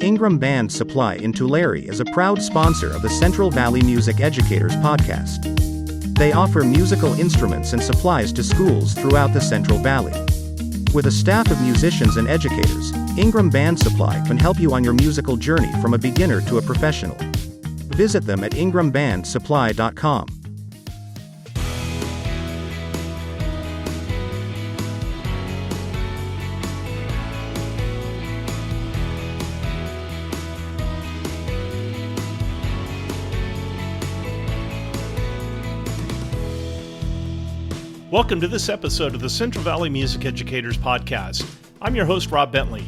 Ingram Band Supply in Tulare is a proud sponsor of the Central Valley Music Educators podcast. They offer musical instruments and supplies to schools throughout the Central Valley. With a staff of musicians and educators, Ingram Band Supply can help you on your musical journey from a beginner to a professional. Visit them at ingrambandsupply.com. Welcome to this episode of the Central Valley Music Educators Podcast. I'm your host, Rob Bentley.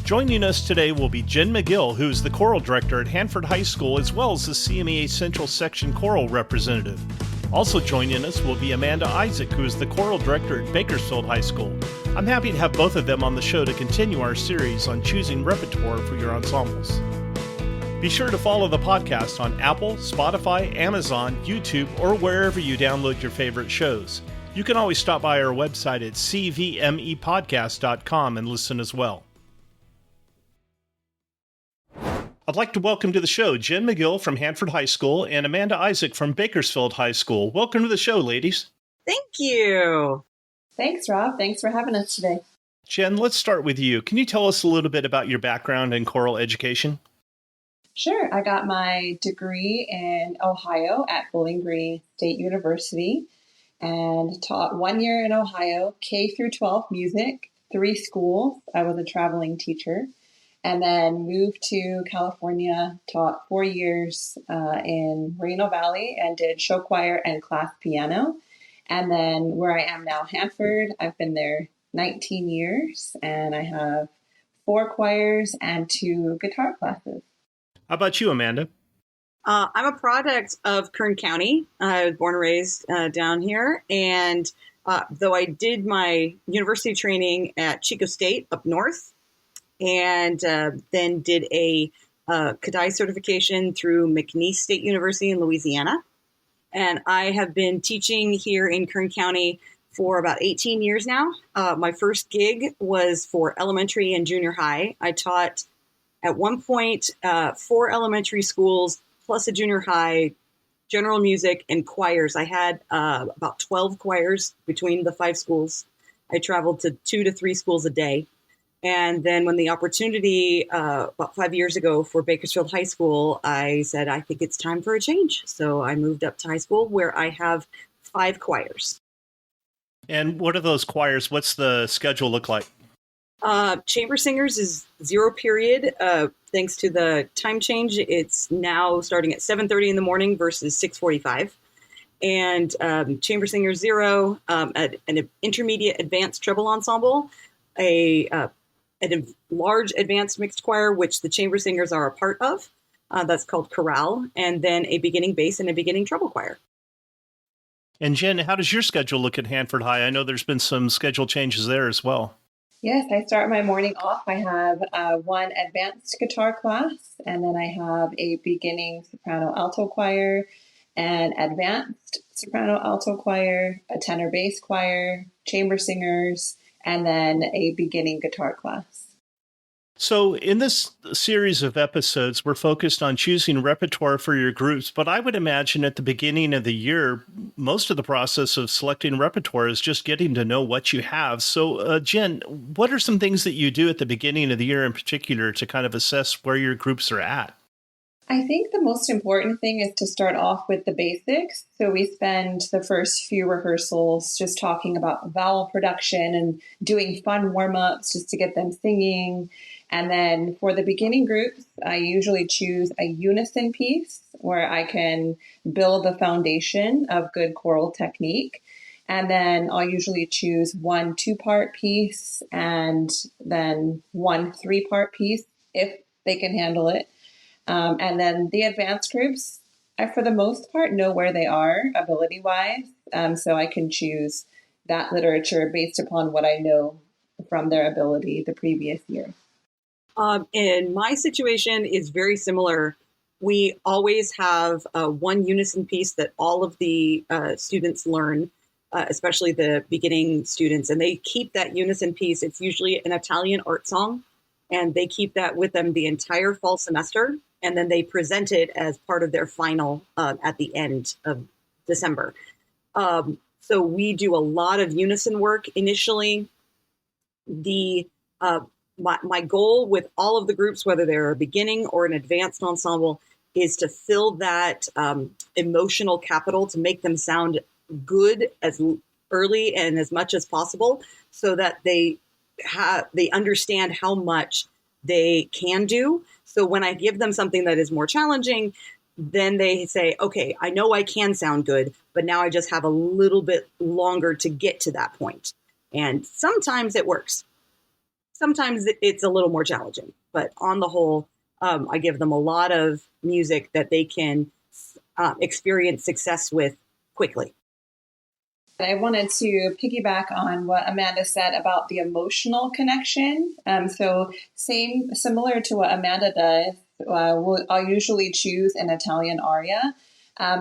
Joining us today will be Jenn McGill, who is the choral director at Hanford High School, as well as the CMEA Central Section choral representative. Also joining us will be Amanda Isaac, who is the choral director at Bakersfield High School. I'm happy to have both of them on the show to continue our series on choosing repertoire for your ensembles. Be sure to follow the podcast on Apple, Spotify, Amazon, YouTube, or wherever you download your favorite shows. You can always stop by our website at cvmepodcast.com and listen as well. I'd like to welcome to the show Jenn McGill from Hanford High School and Amanda Isaac from Bakersfield High School. Welcome to the show, ladies. Thank you. Thanks, Rob. Thanks for having us today. Jenn, let's start with you. Can you tell us a little bit about your background in choral education? Sure. I got my degree in Ohio at Bowling Green State University and taught 1 year in Ohio, K through 12 music, 3 schools. I was a traveling teacher, and then moved to California, taught 4 years in Moreno Valley and did show choir and class piano. And then where I am now, Hanford, I've been there 19 years, and I have 4 choirs and 2 guitar classes. How about you, Amanda? I'm a product of Kern County. I was born and raised down here. And though I did my university training at Chico State up north, and then did a Kadai certification through McNeese State University in Louisiana. And I have been teaching here in Kern County for about 18 years now. My first gig was for elementary and junior high. I taught at one point 4 elementary schools plus a junior high, general music, and choirs. I had about 12 choirs between the 5 schools. I traveled to 2 to 3 schools a day. And then when the opportunity about 5 years ago for Bakersfield High School, I said, I think it's time for a change. So I moved up to high school where I have 5 choirs. And what are those choirs? What's the schedule look like? Chamber singers is 0 period. Thanks to the time change, it's now starting at 7:30 in the morning versus 6:45. And chamber singers 0, an intermediate advanced treble ensemble, a large advanced mixed choir, which the chamber singers are a part of. That's called chorale, and then a beginning bass and a beginning treble choir. And Jenn, how does your schedule look at Hanford High? I know there's been some schedule changes there as well. Yes, I start my morning off. I have 1 advanced guitar class, and then I have a beginning soprano alto choir, an advanced soprano alto choir, a tenor bass choir, chamber singers, and then a beginning guitar class. So in this series of episodes, we're focused on choosing repertoire for your groups, but I would imagine at the beginning of the year, most of the process of selecting repertoire is just getting to know what you have. So Jenn, what are some things that you do at the beginning of the year in particular to kind of assess where your groups are at? I think the most important thing is to start off with the basics. So we spend the first few rehearsals just talking about vowel production and doing fun warm-ups just to get them singing. And then for the beginning groups, I usually choose a unison piece where I can build the foundation of good choral technique. And then I'll usually choose 1 2-part piece and then 1 3-part piece if they can handle it. And then the advanced groups, I, for the most part, know where they are ability-wise. So I can choose that literature based upon what I know from their ability the previous year. And my situation is very similar. We always have 1 unison piece that all of the students learn, especially the beginning students, and they keep that unison piece. It's usually an Italian art song and they keep that with them the entire fall semester, and then they present it as part of their final at the end of December. So we do a lot of unison work initially. My goal with all of the groups, whether they're a beginning or an advanced ensemble, is to fill that emotional capital to make them sound good as early and as much as possible, so that they understand how much they can do. So when I give them something that is more challenging, then they say, okay, I know I can sound good, but now I just have a little bit longer to get to that point. And sometimes it works. Sometimes it's a little more challenging, but on the whole, I give them a lot of music that they can experience success with quickly. I wanted to piggyback on what Amanda said about the emotional connection. So similar to what Amanda does, I'll usually choose an Italian aria.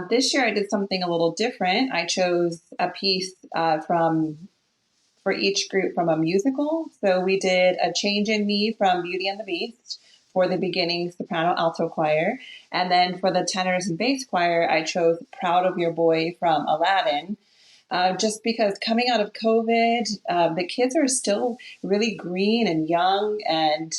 This year I did something a little different. I chose a piece for each group from a musical. So we did A Change in Me from Beauty and the Beast for the beginning soprano alto choir. And then for the tenors and bass choir, I chose Proud of Your Boy from Aladdin. Just because coming out of COVID, the kids are still really green and young, and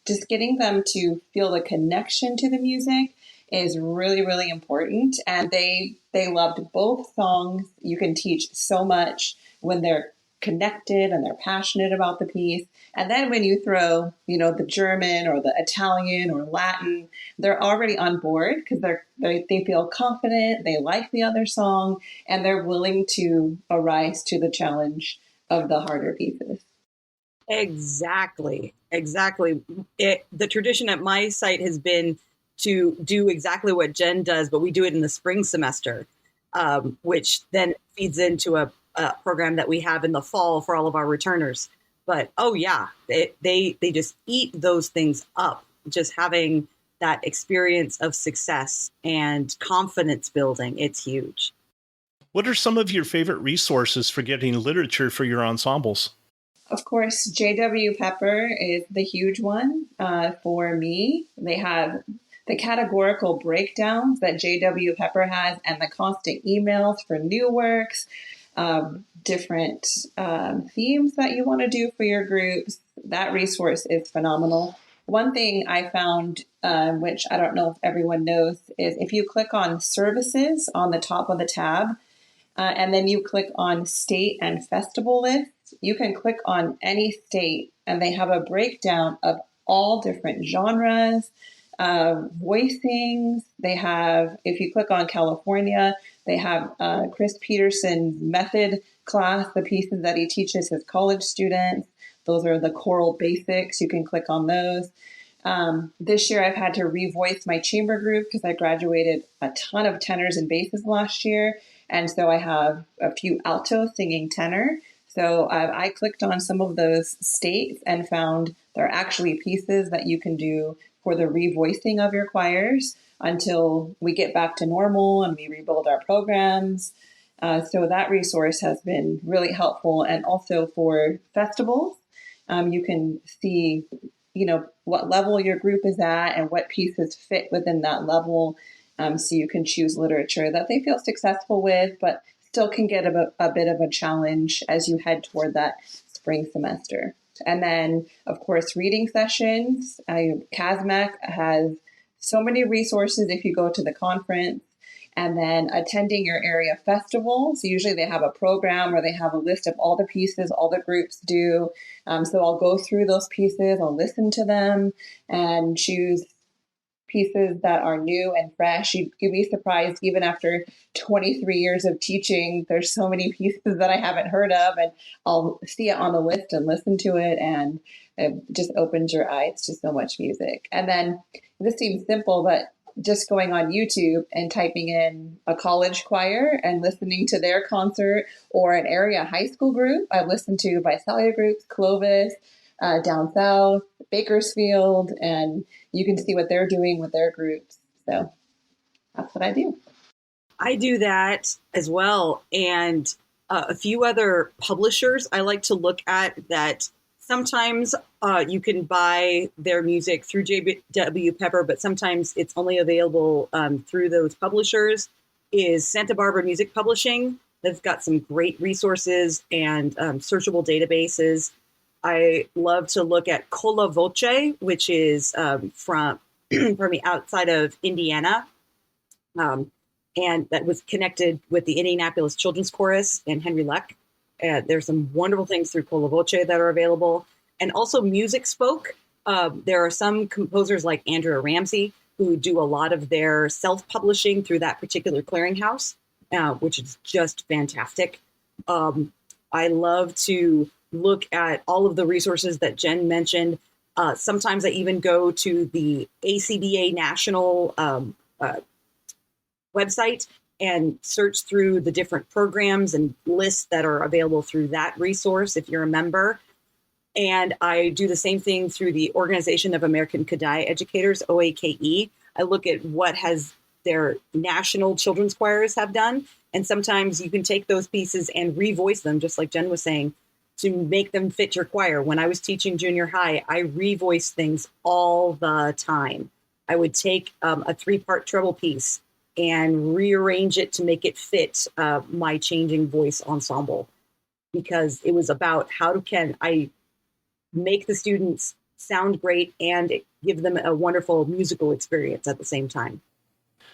just getting them to feel the connection to the music is really, really important. And they loved both songs. You can teach so much when they're connected and they're passionate about the piece. And then when you throw, the German or the Italian or Latin, they're already on board because they feel confident, they like the other song, and they're willing to arise to the challenge of the harder pieces. Exactly. The tradition at my site has been to do exactly what Jenn does, but we do it in the spring semester, which then feeds into a program that we have in the fall for all of our returners. But they just eat those things up. Just having that experience of success and confidence building, it's huge. What are some of your favorite resources for getting literature for your ensembles? Of course, J.W. Pepper is the huge one for me. They have the categorical breakdowns that J.W. Pepper has and the constant emails for new works, different themes that you want to do for your groups. That resource is phenomenal. One thing I found, which I don't know if everyone knows, is if you click on services on the top of the tab, and then you click on state and festival lists, you can click on any state and they have a breakdown of all different genres, voicings. They have, if you click on California, they have Chris Peterson's method class, the pieces that he teaches his college students. Those are the choral basics. You can click on those. This year I've had to revoice my chamber group because I graduated a ton of tenors and basses last year. And so I have a few altos singing tenor. So I clicked on some of those states and found there are actually pieces that you can do for the revoicing of your choirs until we get back to normal and we rebuild our programs. So that resource has been really helpful. And also for festivals, you can see, what level your group is at and what pieces fit within that level. So you can choose literature that they feel successful with, but still can get a bit of a challenge as you head toward that spring semester. And then, of course, reading sessions. CASMAC has so many resources if you go to the conference. And then attending your area festivals. Usually they have a program or they have a list of all the pieces all the groups do. So I'll go through those pieces, I'll listen to them and choose pieces that are new and fresh. You'd be surprised, even after 23 years of teaching, there's so many pieces that I haven't heard of, and I'll see it on the list and listen to it, and it just opens your eyes to so much music. And then this seems simple, but just going on YouTube and typing in a college choir and listening to their concert, or an area high school group. I've listened to Visalia groups, Clovis, down south, Bakersfield, and you can see what they're doing with their groups. So that's what I do. I do that as well. And a few other publishers I like to look at that Sometimes you can buy their music through J.W. Pepper, but sometimes it's only available through those publishers. Is Santa Barbara Music Publishing. They've got some great resources and searchable databases. I love to look at Cola Voce, which is from pardon me, outside of Indiana. And that was connected with the Indianapolis Children's Chorus and Henry Luck. There's some wonderful things through Cola Voce that are available. And also Music Spoke. There are some composers like Andrea Ramsey who do a lot of their self-publishing through that particular clearinghouse, which is just fantastic. I love to look at all of the resources that Jenn mentioned. Sometimes I even go to the ACBA National website and search through the different programs and lists that are available through that resource if you're a member. And I do the same thing through the Organization of American Kodály Educators, OAKE. I look at what has their national children's choirs have done. And sometimes you can take those pieces and revoice them, just like Jenn was saying, to make them fit your choir. When I was teaching junior high, I revoiced things all the time. I would take a 3-part treble piece and rearrange it to make it fit my changing voice ensemble, because it was about how can I make the students sound great and give them a wonderful musical experience at the same time.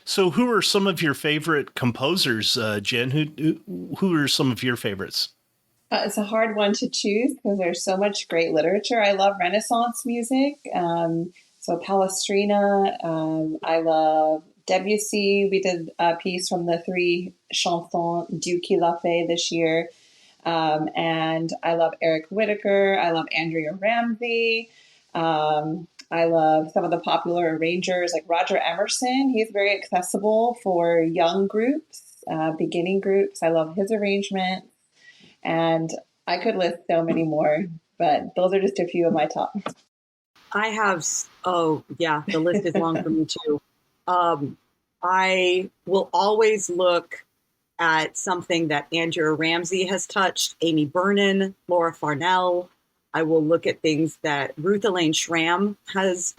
So who are some of your favorite composers, Jenn? Who are some of your favorites? It's a hard one to choose because there's so much great literature. I love Renaissance music. So Palestrina, I love Debussy. We did a piece from the 3 chansons du Qui l'a fait this year. And I love Eric Whitacre. I love Andrea Ramsey. I love some of the popular arrangers like Roger Emerson. He's very accessible for young groups, beginning groups. I love his arrangements. And I could list so many more, but those are just a few of my top. I have, the list is long for me too. I will always look at something that Andrea Ramsey has touched, Amy Vernon, Laura Farnell. I will look at things that Ruth Elaine Schramm has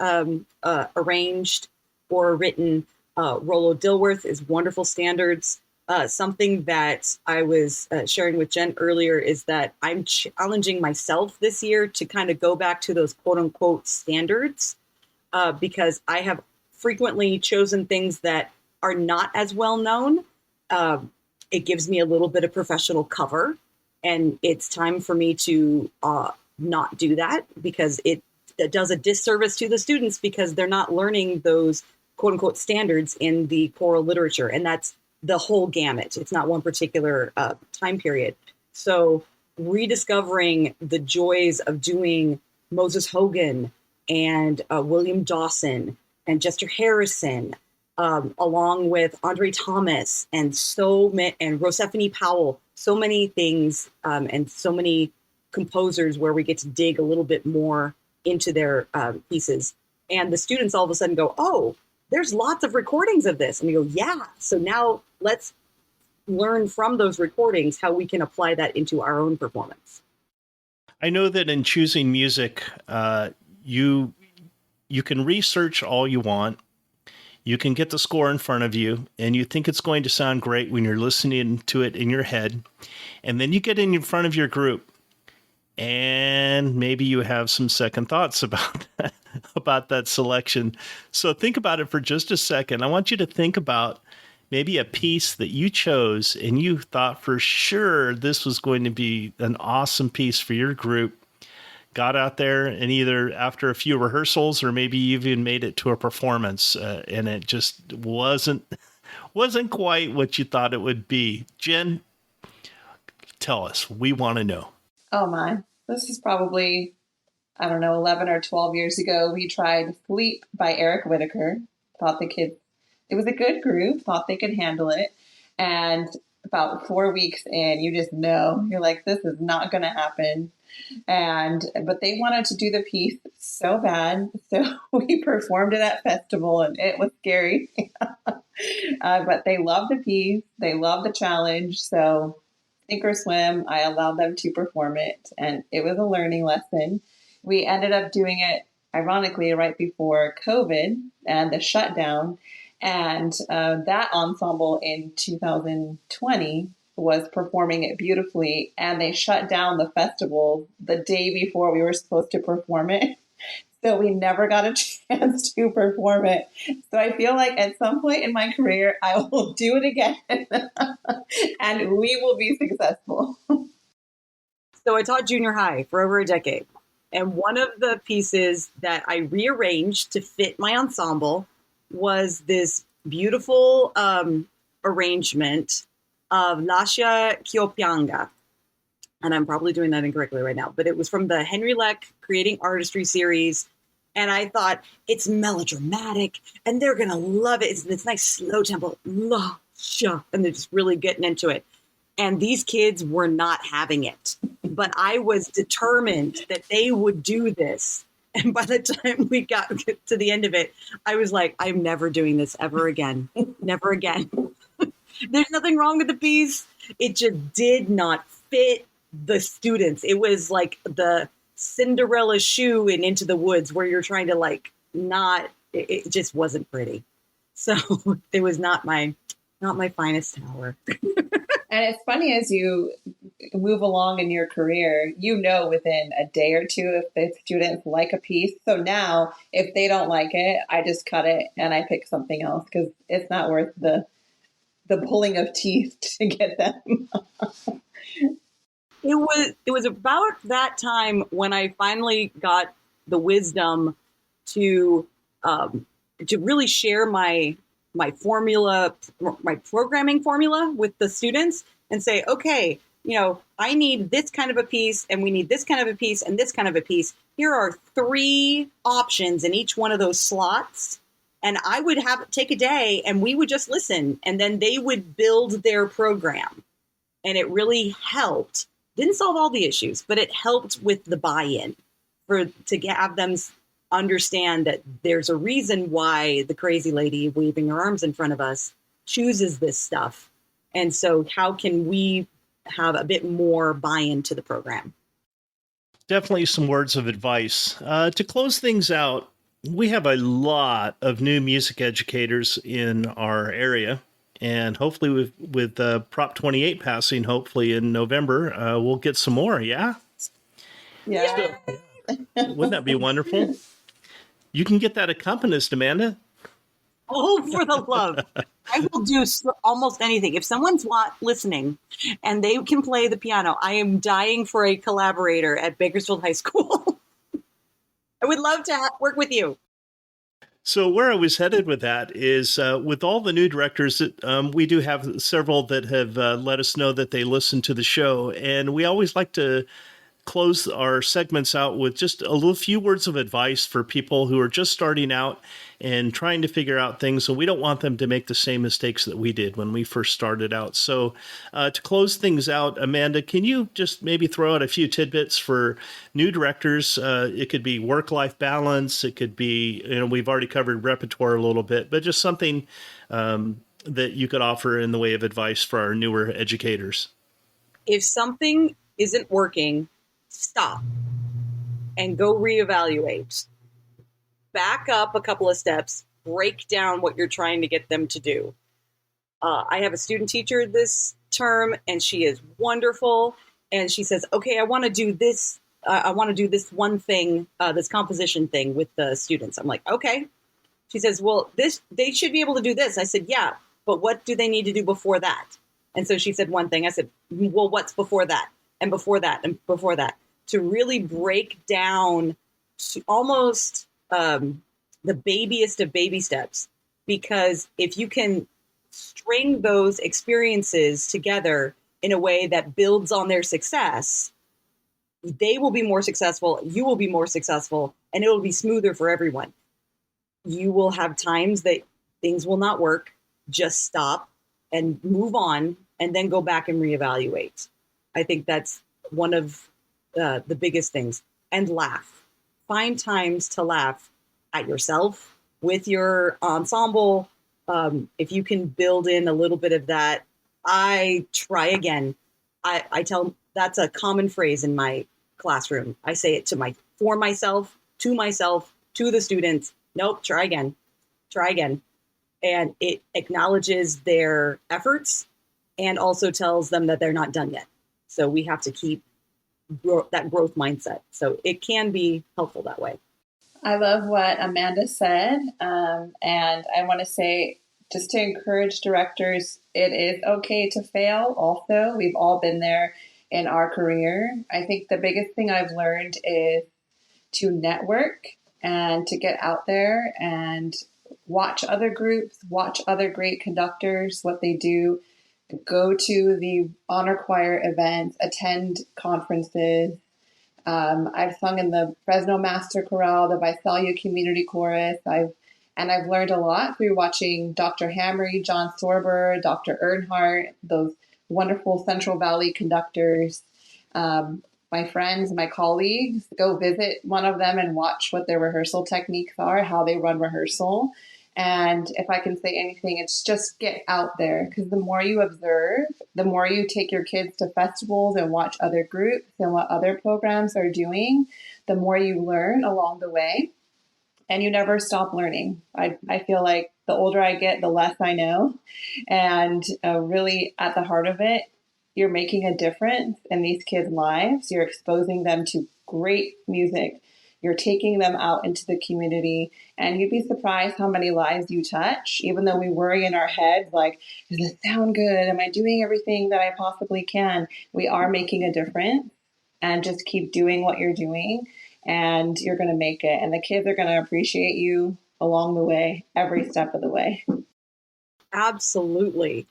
arranged or written. Rollo Dilworth is wonderful standards. Something that I was sharing with Jenn earlier is that I'm challenging myself this year to kind of go back to those quote unquote standards because I have frequently chosen things that are not as well known. It gives me a little bit of professional cover, and it's time for me to not do that because it does a disservice to the students because they're not learning those quote unquote standards in the choral literature. And that's the whole gamut. It's not one particular time period. So rediscovering the joys of doing Moses Hogan and William Dawson and Chester Harrison, along with Andre Thomas and and Rosephine Powell, so many things and so many composers where we get to dig a little bit more into their pieces. And the students all of a sudden go, oh, there's lots of recordings of this. And we go, yeah. So now let's learn from those recordings how we can apply that into our own performance. I know that in choosing music, you can research all you want. You can get the score in front of you, and you think it's going to sound great when you're listening to it in your head. And then you get in front of your group, and maybe you have some second thoughts about that selection. So think about it for just a second. I want you to think about maybe a piece that you chose and you thought for sure this was going to be an awesome piece for your group. Got out there and either after a few rehearsals or maybe you even made it to a performance and it just wasn't quite what you thought it would be. Jenn, tell us. We want to know. Oh my, this is probably, 11 or 12 years ago. We tried Sleep by Eric Whitacre. Thought the kids, it was a good group, thought they could handle it. And about 4 weeks in, you just know, you're like, this is not going to happen. But they wanted to do the piece so bad. So we performed it at festival and it was scary. But they loved the piece. They loved the challenge. So sink or swim. I allowed them to perform it, and it was a learning lesson. We ended up doing it, ironically, right before COVID and the shutdown. And that ensemble in 2020 was performing it beautifully, and they shut down the festival the day before we were supposed to perform it. So we never got a chance to perform it. So I feel like at some point in my career, I will do it again and we will be successful. So I taught junior high for over a decade. And one of the pieces that I rearranged to fit my ensemble was this beautiful arrangement of Lascia Ch'io and I'm probably doing that incorrectly right now, but it was from the Henry Leck Creating Artistry series. And I thought, it's melodramatic and they're going to love it. It's this nice slow tempo, and they're just really getting into it. And these kids were not having it. But I was determined that they would do this. And by the time we got to the end of it, I was like, I'm never doing this ever again. Never again. There's nothing wrong with the piece. It just did not fit the students. It was like the Cinderella shoe in Into the Woods where you're trying to like not, it just wasn't pretty. So it was not my finest hour. And it's funny, as you move along in your career, you know within a day or two if the students like a piece. So now if they don't like it, I just cut it and I pick something else because it's not worth the pulling of teeth to get them. It was about that time when I finally got the wisdom to really share my formula, my programming formula with the students and say, okay, I need this kind of a piece and we need this kind of a piece and this kind of a piece. Here are 3 options in each one of those slots. And I would take a day and we would just listen and then they would build their program. And it really helped. Didn't solve all the issues, but it helped with the buy-in to have them understand that there's a reason why the crazy lady waving her arms in front of us chooses this stuff. And so how can we have a bit more buy-in to the program? Definitely some words of advice. To close things out, we have a lot of new music educators in our area. And hopefully with Prop 28 passing, hopefully in November, we'll get some more, yeah? Yeah. Wouldn't that be wonderful? You can get that accompanist, Amanda. Oh, for the love. I will do almost anything. If someone's listening and they can play the piano, I am dying for a collaborator at Bakersfield High School. I would love to work with you. So where I was headed with that is with all the new directors, we do have several that have let us know that they listen to the show. And we always like to close our segments out with just a few words of advice for people who are just starting out and trying to figure out things. So we don't want them to make the same mistakes that we did when we first started out. So to close things out, Amanda, can you just maybe throw out a few tidbits for new directors? It could be work-life balance. It could be, we've already covered repertoire a little bit, but just something that you could offer in the way of advice for our newer educators. If something isn't working, stop and go reevaluate. Back up a couple of steps, break down what you're trying to get them to do. I have a student teacher this term, and she is wonderful. And she says, okay, I want to do this. I want to do this one thing, this composition thing with the students. I'm like, okay. She says, well, they should be able to do this. I said, yeah, but what do they need to do before that? And so she said one thing. I said, well, what's before that? And before that, and before that, to really break down to almost the babyest of baby steps. Because if you can string those experiences together in a way that builds on their success, they will be more successful, you will be more successful, and it will be smoother for everyone. You will have times that things will not work. Just stop and move on, and then go back and reevaluate. I think that's one of the biggest things. And laugh. Find times to laugh at yourself, with your ensemble. If you can build in a little bit of that, I try again. I tell that's a common phrase in my classroom. I say it for myself, to the students. Nope, try again. And it acknowledges their efforts and also tells them that they're not done yet. So we have to keep that growth mindset. So it can be helpful that way. I love what Amanda said. And I want to say, just to encourage directors, it is okay to fail also. We've all been there in our career. I think the biggest thing I've learned is to network and to get out there and watch other groups, watch other great conductors, what they do, go to the honor choir events, attend conferences. I've sung in the Fresno Master Chorale, the Visalia Community Chorus. I've learned a lot through watching Dr. Hamry, John Sorber, Dr. Earnhardt, those wonderful Central Valley conductors. My friends, my colleagues, go visit one of them and watch what their rehearsal techniques are, how they run rehearsal. And if I can say anything, it's just get out there, because the more you observe, the more you take your kids to festivals and watch other groups and what other programs are doing, the more you learn along the way. And you never stop learning. I feel like the older I get, the less I know. And really at the heart of it, you're making a difference in these kids' lives. You're exposing them to great music. You're taking them out into the community, and you'd be surprised how many lives you touch, even though we worry in our heads, like, does it sound good? Am I doing everything that I possibly can? We are making a difference, and just keep doing what you're doing, and you're going to make it. And the kids are going to appreciate you along the way, every step of the way. Absolutely.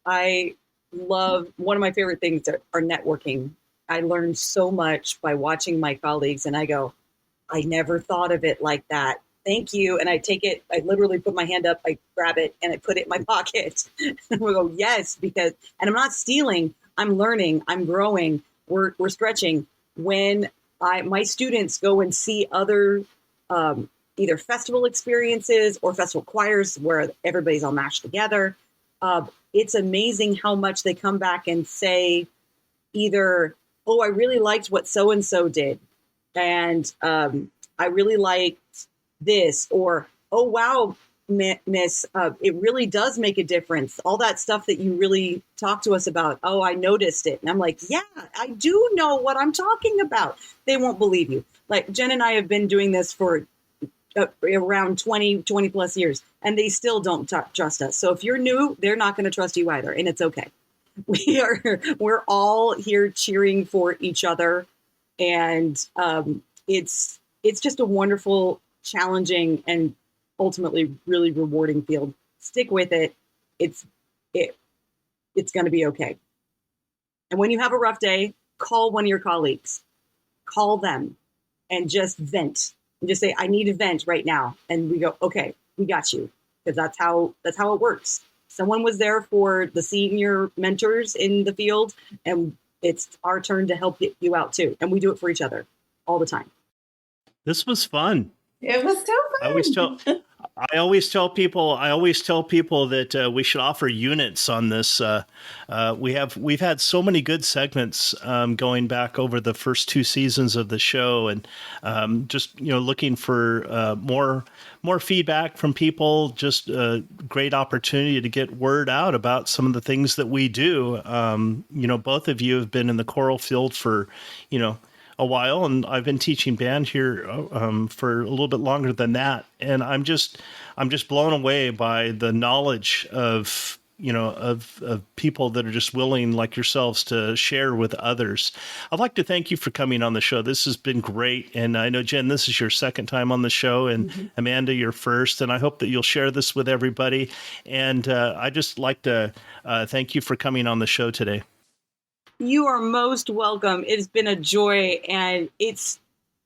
I love, one of my favorite things are networking. I learned so much by watching my colleagues, and I go, I never thought of it like that. Thank you. And I take it, I literally put my hand up, I grab it, and I put it in my pocket. And we go, yes, and I'm not stealing, I'm learning, I'm growing, we're stretching. When my students go and see other either festival experiences or festival choirs where everybody's all mashed together, it's amazing how much they come back and say either, oh, I really liked what so-and-so did, and I really liked this, or, oh, wow, miss, it really does make a difference. All that stuff that you really talked to us about. Oh, I noticed it. And I'm like, yeah, I do know what I'm talking about. They won't believe you. Like Jen and I have been doing this for around 20 plus years, and they still don't trust us. So if you're new, they're not going to trust you either. And it's okay. We're all here cheering for each other. And it's just a wonderful, challenging, and ultimately really rewarding field. Stick with it. It's going to be okay. And when you have a rough day, call one of your colleagues. Call them and just vent. And just say, I need a vent right now. And we go, okay, we got you. Because that's how it works. Someone was there for the senior mentors in the field, and it's our turn to help you out too. And we do it for each other all the time. This was fun. It was so fun. I always tell people that we should offer units on this. We've had so many good segments going back over the first 2 seasons of the show, and just looking for more feedback from people. Just a great opportunity to get word out about some of the things that we do. Both of you have been in the choral field for a while, and I've been teaching band here for a little bit longer than that, and I'm just blown away by the knowledge of people that are just willing, like yourselves, to share with others. I'd like to thank you for coming on the show. This has been great, and I know, Jen, this is your second time on the show, and Amanda, your first, and I hope that you'll share this with everybody. And I just like to thank you for coming on the show today. You are most welcome. It's been a joy. And it's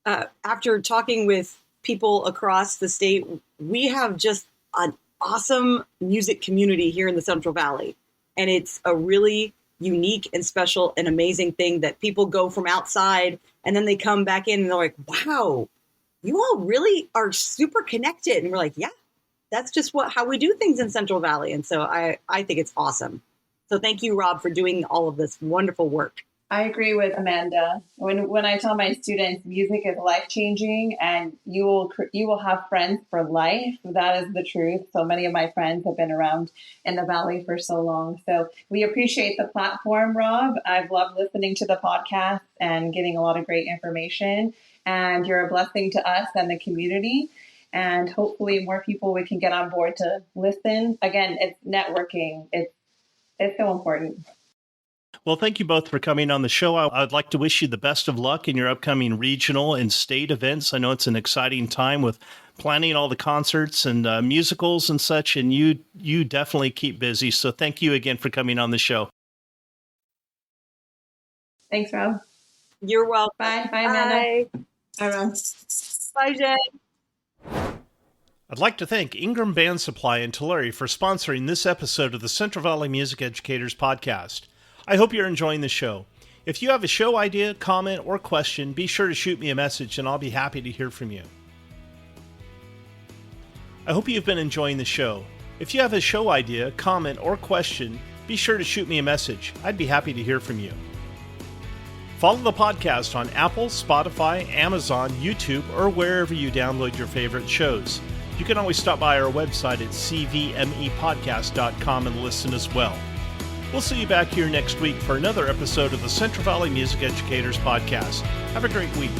after talking with people across the state, we have just an awesome music community here in the Central Valley. And it's a really unique and special and amazing thing that people go from outside and then they come back in and they're like, wow, you all really are super connected. And we're like, yeah, that's just how we do things in Central Valley. And so I think it's awesome. So thank you, Rob, for doing all of this wonderful work. I agree with Amanda. When I tell my students music is life-changing and you will have friends for life, that is the truth. So many of my friends have been around in the Valley for so long. So we appreciate the platform, Rob. I've loved listening to the podcast and getting a lot of great information. And you're a blessing to us and the community. And hopefully more people we can get on board to listen. Again, it's networking. It's so important. Well, thank you both for coming on the show. I'd like to wish you the best of luck in your upcoming regional and state events. I know it's an exciting time with planning all the concerts and musicals and such, and you definitely keep busy. So thank you again for coming on the show. Thanks, Rob. You're welcome. Bye. Bye, Amanda. Bye, Rob. Bye, Jen. I'd like to thank Ingram Band Supply in Tulare for sponsoring this episode of the Central Valley Music Educators Podcast. I hope you're enjoying the show. If you have a show idea, comment, or question, be sure to shoot me a message and I'll be happy to hear from you. I hope you've been enjoying the show. If you have a show idea, comment, or question, be sure to shoot me a message. I'd be happy to hear from you. Follow the podcast on Apple, Spotify, Amazon, YouTube, or wherever you download your favorite shows. You can always stop by our website at cvmepodcast.com and listen as well. We'll see you back here next week for another episode of the Central Valley Music Educators Podcast. Have a great week.